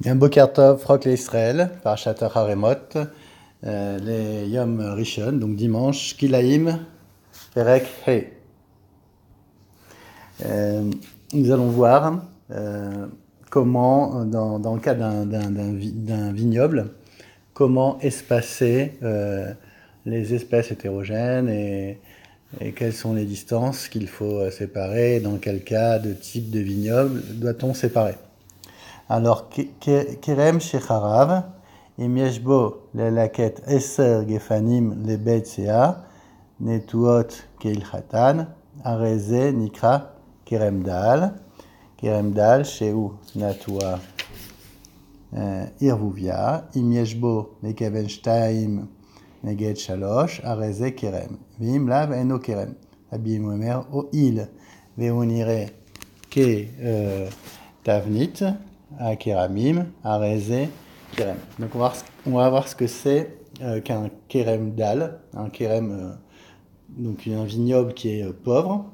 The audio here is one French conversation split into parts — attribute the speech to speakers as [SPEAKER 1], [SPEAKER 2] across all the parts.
[SPEAKER 1] Un Boker Tov, Frok l'Israël, Parashat Haremot, les Yom Rishon, donc dimanche, Kilaim, Perek He. Nous allons voir comment, dans le cas d'un vignoble, comment espacer les espèces hétérogènes et quelles sont les distances qu'il faut séparer, dans quel cas de type de vignoble doit-on séparer. Alors, Kerem Shecharav, Im Yeshbo Lelaket Eser Gefanim Lebet Sea, Netuot Keilchatan, Areze Nikra Kerem Dal, Sheu Natua Irvuvia, Im Yeshbo Lekaven Shtaim Neged Shalosh, Areze Kerem, Vim Lav Eno Kerem, Abim Omer Oil, Veunire Ke Tavnit, à Kéramim, à Rézé, Kérem. Donc on va voir ce que c'est qu'un Kérem Dal, un Kérem, donc un vignoble qui est pauvre.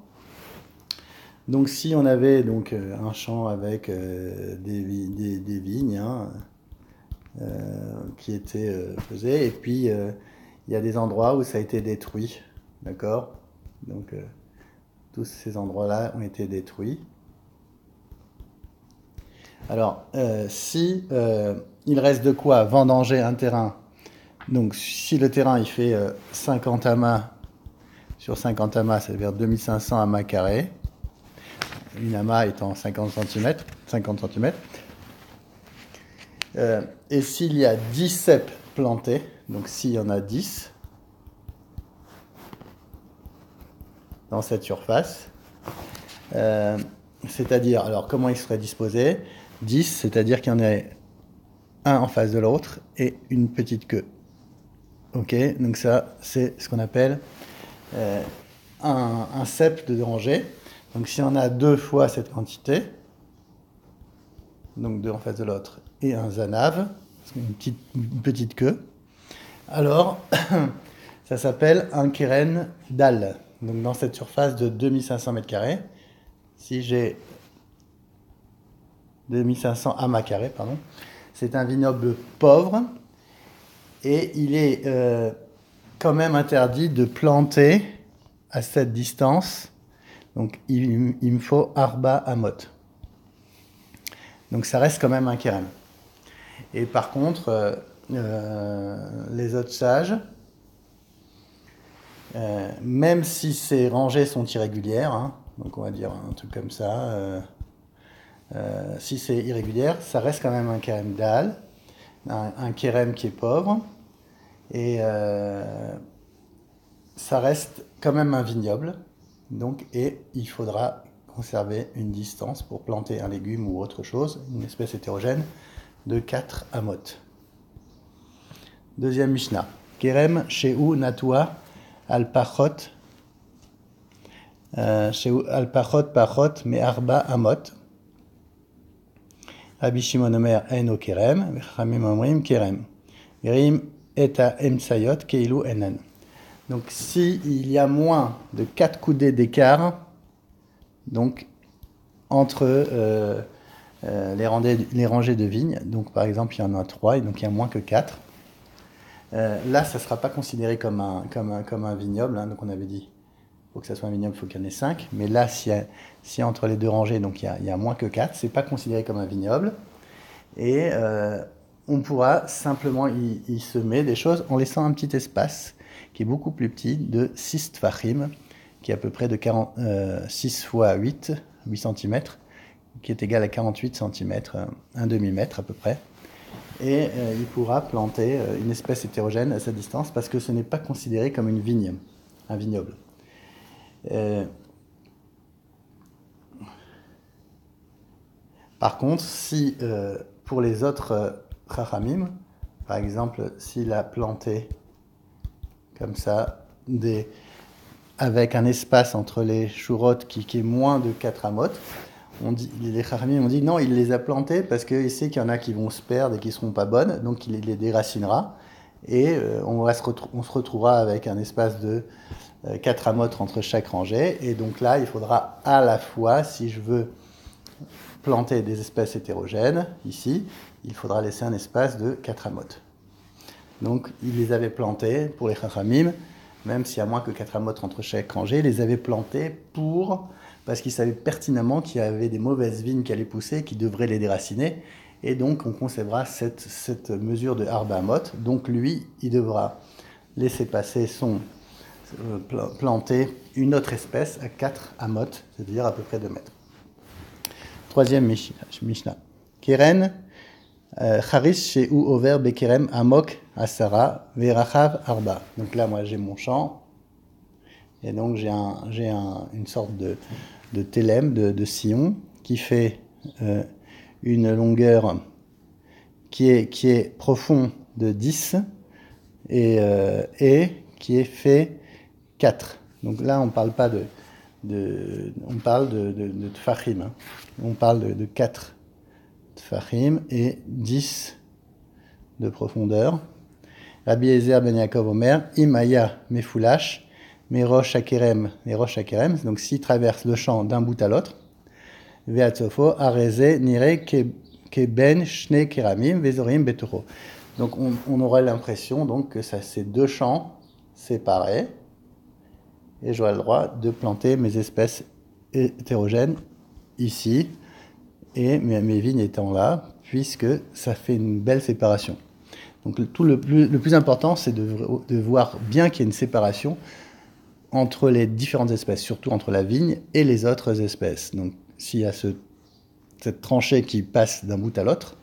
[SPEAKER 1] Donc si on avait donc un champ avec des vignes qui étaient pesées, et puis il y a des endroits où ça a été détruit, d'accord? Donc tous ces endroits-là ont été détruits. Alors, si il reste de quoi vendanger un terrain, donc si le terrain il fait 50 amas sur 50 amas, ça veut dire 2500 amas carrés, une amas étant 50 cm, et s'il y a 10 cèpes plantés, donc s'il y en a 10 dans cette surface, c'est-à-dire, alors comment il serait disposé? 10, c'est-à-dire qu'il y en a un en face de l'autre et une petite queue. Ok, donc ça, c'est ce qu'on appelle un cep de rangée. Donc si on a deux fois cette quantité, donc deux en face de l'autre, et un zanav, une petite queue, alors ça s'appelle un keren dal. Donc dans cette surface de 2500 m², si j'ai 2500 amas carrés, pardon. C'est un vignoble pauvre et il est quand même interdit de planter à cette distance. Donc il me faut Arba Amot. Donc ça reste quand même un kérem. Et par contre, les autres sages, même si ces rangées sont irrégulières, donc on va dire un truc comme ça, si c'est irrégulière, ça reste quand même un kérem dal, un kérem qui est pauvre, et ça reste quand même un vignoble, donc, et il faudra conserver une distance pour planter un légume ou autre chose, une espèce hétérogène, de 4 amot. Deuxième Mishnah. Kérem Sheu Natua Al-Pachot, Pachot Me-Arba Amot. Rabbi Shimon Omer Eno Kerem, Chachamim Omrim Kerem. Verim eta emtsayot keilu enan. Donc s'il y a moins de 4 coudées d'écart, donc entre les rangées de vignes, donc par exemple il y en a 3 et donc il y a moins que 4, là ça ne sera pas considéré comme un vignoble, donc on avait dit pour que ça soit un vignoble, il faut qu'il y en ait 5. Mais là, si entre les deux rangées, donc il y a moins que 4, c'est pas considéré comme un vignoble. Et on pourra simplement y semer des choses en laissant un petit espace qui est beaucoup plus petit de 6 tfachim, qui est à peu près de 6 fois 8 cm, qui est égal à 48 cm, un demi-mètre à peu près. Et il pourra planter une espèce hétérogène à cette distance parce que ce n'est pas considéré comme une vigne, un vignoble. Par contre, si pour les autres chachamim, par exemple, s'il a planté comme ça, avec un espace entre les chourottes qui est moins de 4 amot, les chachamim ont dit non, il les a plantés parce qu'il sait qu'il y en a qui vont se perdre et qui ne seront pas bonnes, donc il les déracinera et on se retrouvera avec un espace de 4 amotes entre chaque rangée, et donc là il faudra à la fois, si je veux planter des espèces hétérogènes, ici, il faudra laisser un espace de 4 amot. Donc, il les avait plantés pour les chachamim, même s'il y a moins que 4 amot entre chaque rangée, il les avait plantés parce qu'il savait pertinemment qu'il y avait des mauvaises vignes qui allaient pousser, qui devraient les déraciner, et donc on concevra cette mesure de arba amot. Donc lui, il devra laisser passer planter une autre espèce à 4 amot, c'est-à-dire à peu près 2 mètres. Troisième Mishnah. Keren, Charis Sheu Over Bekerem Amok Asara Verachav Arba. Donc là, moi, j'ai mon champ. Et donc, j'ai une sorte de télème, de sillon, qui fait une longueur qui est profond de 10 et qui est fait 4. Donc là, on ne parle pas on parle de tfachim. Hein. On parle de 4 tfachim et 10 de profondeur. Rabbi Ezer ben Yaakov Omer, Imaya Mefoulash, Merosh Akerem, donc s'il traverse le champ d'un bout à l'autre, Veatzofo, Areze, Nire, Keben, Shne, Keramim, Vezorim, Betoro. Donc on aurait l'impression donc, que c'est 2 champs séparés, et j'aurai le droit de planter mes espèces hétérogènes ici, et mes vignes étant là, puisque ça fait une belle séparation. Donc le plus important, c'est de voir bien qu'il y a une séparation entre les différentes espèces, surtout entre la vigne et les autres espèces. Donc s'il y a cette tranchée qui passe d'un bout à l'autre,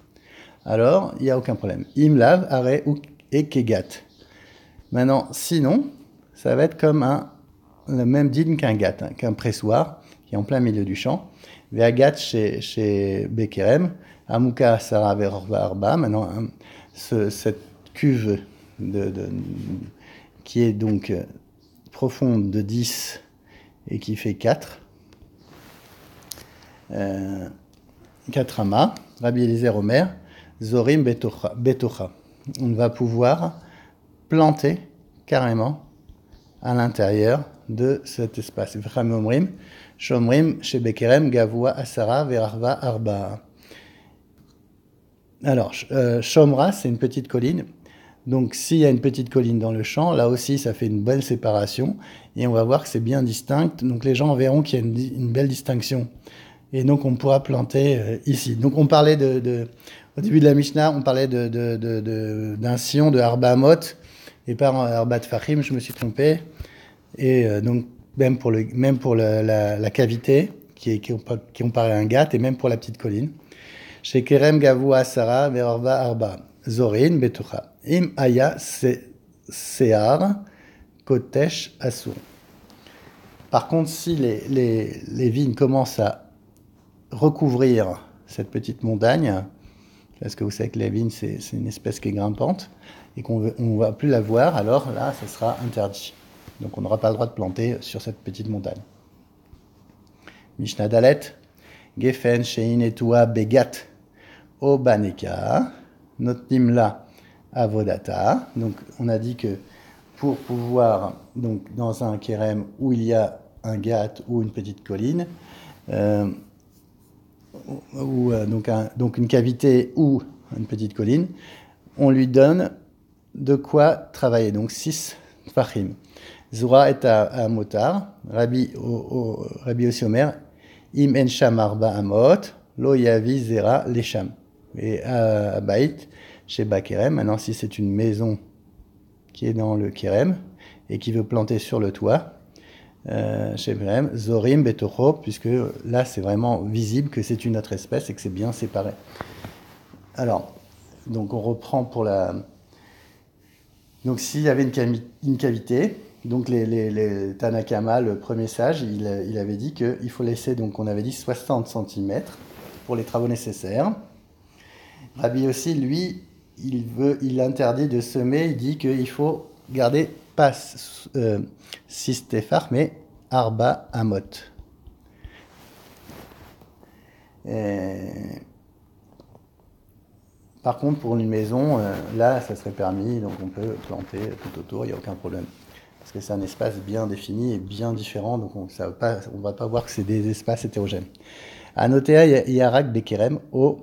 [SPEAKER 1] alors il n'y a aucun problème. Imlav, are et kegat. Maintenant, sinon, ça va être comme le même din qu'un gat, qu'un pressoir qui est en plein milieu du champ. Veagat chez Bekerem, Amuka Sarah Verorva Arba. Maintenant, cette cuve qui est donc profonde de 10 et qui fait 4. 4 amas, Rabbi Eliezer Omer, Zorim Betocha. On va pouvoir planter carrément à l'intérieur de cet espace. V'cham omrim, shomrim shebekerem gavua asara verarva arba. Alors, Shomra, c'est une petite colline. Donc, s'il y a une petite colline dans le champ, là aussi, ça fait une belle séparation. Et on va voir que c'est bien distinct. Donc, les gens verront qu'il y a une belle distinction. Et donc, on pourra planter ici. Donc, on parlait au début de la Mishnah, on parlait d'un sillon de Arba Amot et pas Arba Tfachim, je me suis trompé. Et donc, même pour la cavité, qui comparait à un gat, et même pour la petite colline. Chez Kerem Gavu Asara Verorva Arba Zorin Betucha Im Aya Sear Kotesh Asur. Par contre, si les vignes commencent à recouvrir cette petite montagne, parce que vous savez que la vigne c'est une espèce qui est grimpante et qu'on ne va plus la voir, alors là, ça sera interdit. Donc on n'aura pas le droit de planter sur cette petite montagne. Mishnah Dalet, Gefen Shein Etua Begat Obaneka, Notnim la Avodata. Donc on a dit que pour pouvoir, donc, dans un kérem où il y a un gat ou une petite colline, donc une cavité ou une petite colline, on lui donne de quoi travailler. Donc 6 fachim. Zura est à motar, Rabbi aussi Omer, im en sham arba amot, lo yavi zera lesham. Et à Baït, chez Bakerem, maintenant si c'est une maison qui est dans le Kerem et qui veut planter sur le toit, chez Bakerem, Zorim Betocho, puisque là c'est vraiment visible que c'est une autre espèce et que c'est bien séparé. Alors, donc on reprend pour la. Donc s'il y avait une cavité, donc les Tanakama, le premier sage, il avait dit qu'il faut laisser, donc on avait dit 60 cm pour les travaux nécessaires. Rabbi aussi, lui, il interdit de semer, il dit qu'il faut garder pas 6 téphar, mais arba amot. Par contre, pour une maison, là, ça serait permis, donc on peut planter tout autour, il n'y a aucun problème. Parce que c'est un espace bien défini et bien différent, donc on ne va pas voir que c'est des espaces hétérogènes. Anotea Yarak Bekerem, O